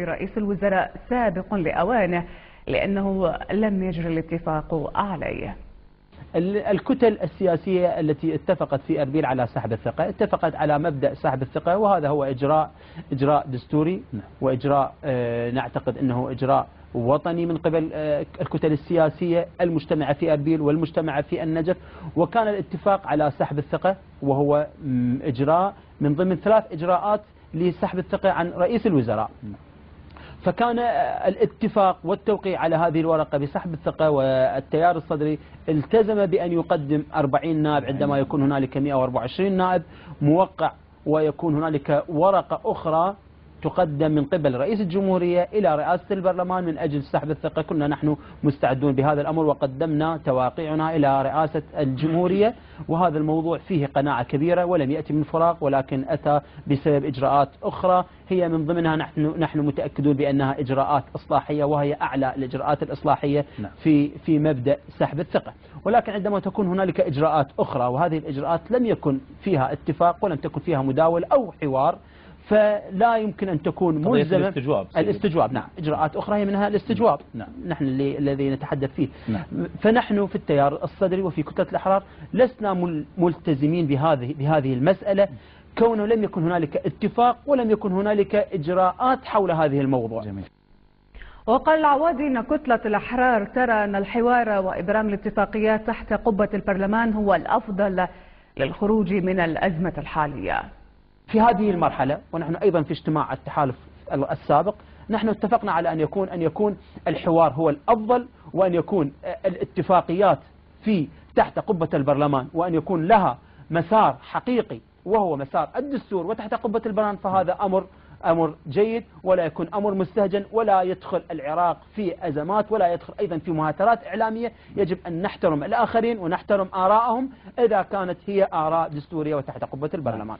رئيس الوزراء سابق لأوانه لأنه لم يجري الاتفاق عليه. الكتل السياسية التي اتفقت في أربيل على سحب الثقة اتفقت على مبدأ سحب الثقة، وهذا هو إجراء دستوري وإجراء نعتقد أنه إجراء وطني من قبل الكتل السياسية المجتمعة في أربيل والمجتمعة في النجف، وكان الاتفاق على سحب الثقة وهو إجراء من ضمن 3 إجراءات لسحب الثقة عن رئيس الوزراء. فكان الاتفاق والتوقيع على هذه الورقة بسحب الثقة، والتيار الصدري التزم بأن يقدم 40 نائب عندما يكون هنالك 124 نائب موقع، ويكون هنالك ورقة أخرى تقدم من قبل رئيس الجمهورية إلى رئاسة البرلمان من أجل سحب الثقة. كنا نحن مستعدون بهذا الأمر وقدمنا تواقيعنا إلى رئاسة الجمهورية، وهذا الموضوع فيه قناعة كبيرة ولم يأتي من فراغ، ولكن أتى بسبب إجراءات أخرى هي من ضمنها نحن متأكدون بأنها إجراءات إصلاحية، وهي أعلى الإجراءات الإصلاحية في مبدأ سحب الثقة. ولكن عندما تكون هنالك إجراءات أخرى وهذه الإجراءات لم يكن فيها اتفاق ولم تكن فيها مداولة أو حوار، فلا يمكن أن تكون ملزمة الاستجواب. نعم، إجراءات أخرى هي منها الاستجواب. نحن الذي نتحدث فيه. فنحن في التيار الصدري وفي كتلة الأحرار لسنا ملتزمين بهذه المسألة، كونه لم يكن هنالك اتفاق ولم يكن هنالك إجراءات حول هذه الموضوع. جميل. وقال العوادي أن كتلة الأحرار ترى أن الحوار وإبرام الاتفاقيات تحت قبة البرلمان هو الأفضل للخروج من الأزمة الحالية. في هذه المرحلة ونحن أيضا في اجتماع التحالف السابق نحن اتفقنا على أن يكون الحوار هو الأفضل، وأن يكون الاتفاقيات تحت قبة البرلمان، وأن يكون لها مسار حقيقي وهو مسار الدستور وتحت قبة البرلمان. فهذا أمر جيد، ولا يكون أمر مستهجن، ولا يدخل العراق في أزمات، ولا يدخل أيضا في مهاترات إعلامية. يجب أن نحترم الآخرين ونحترم آراءهم إذا كانت هي آراء دستورية وتحت قبة البرلمان.